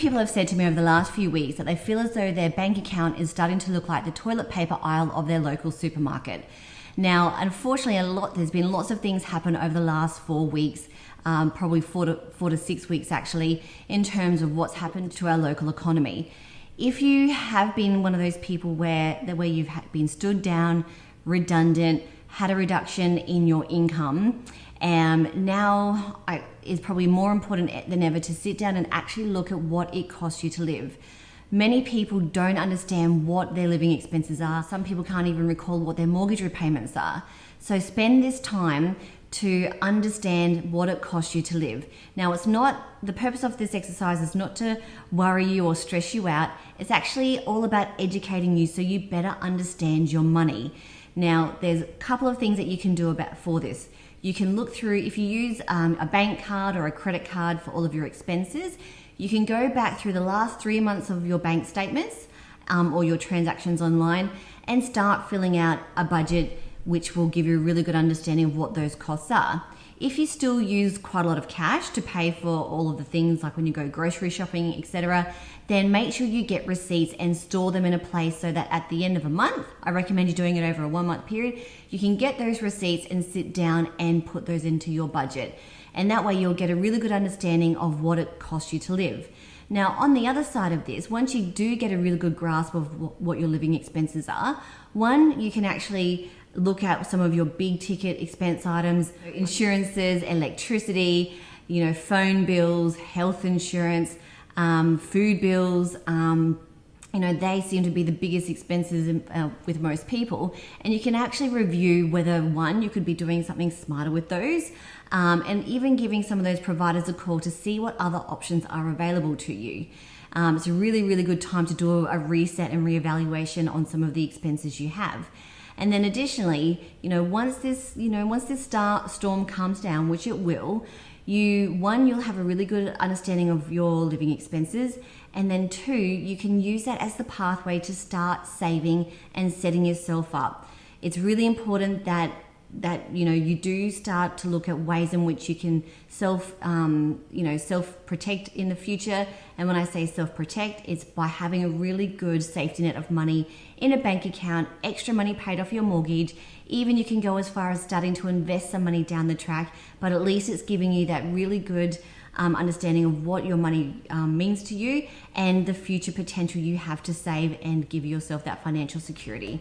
people have said to me over the last few weeks that they feel as though their bank account is starting to look like the toilet paper aisle of their local supermarket. Now, unfortunately, there's been lots of things happen over the last 4 weeks, probably four to 6 weeks actually, in terms of what's happened to our local economy. If you have been one of those people where you've been stood down, redundant, had a reduction in your income, now is probably more important than ever to sit down and actually look at what it costs you to live. Many people don't understand what their living expenses are. Some people can't even recall what their mortgage repayments are. So spend this time to understand what it costs you to live. Now, the purpose of this exercise is not to worry you or stress you out. It's actually all about educating you so you better understand your money. Now, there's a couple of things that you can do for this. You can look through, if you use a bank card or a credit card for all of your expenses, you can go back through the last 3 months of your bank statements or your transactions online and start filling out a budget which will give you a really good understanding of what those costs are. If you still use quite a lot of cash to pay for all of the things like when you go grocery shopping, etc., then make sure you get receipts and store them in a place so that at the end of a month, I recommend you doing it over a 1 month period, you can get those receipts and sit down and put those into your budget. And that way you'll get a really good understanding of what it costs you to live. Now, on the other side of this, once you do get a really good grasp of what your living expenses are, one, you can actually look at some of your big ticket expense items, insurances, electricity, phone bills, health insurance, food bills. They seem to be the biggest expenses with most people. And you can actually review whether, one, you could be doing something smarter with those, and even giving some of those providers a call to see what other options are available to you. It's a really, really good time to do a reset and reevaluation on some of the expenses you have. And then additionally, once this storm calms down, which it will, you'll have a really good understanding of your living expenses, and then two, you can use that as the pathway to start saving and setting yourself up. It's really important that you do start to look at ways in which you can self-protect in the future. And when I say self-protect, it's by having a really good safety net of money in a bank account, extra money paid off your mortgage. Even you can go as far as starting to invest some money down the track, but at least it's giving you that really good understanding of what your money means to you and the future potential you have to save and give yourself that financial security.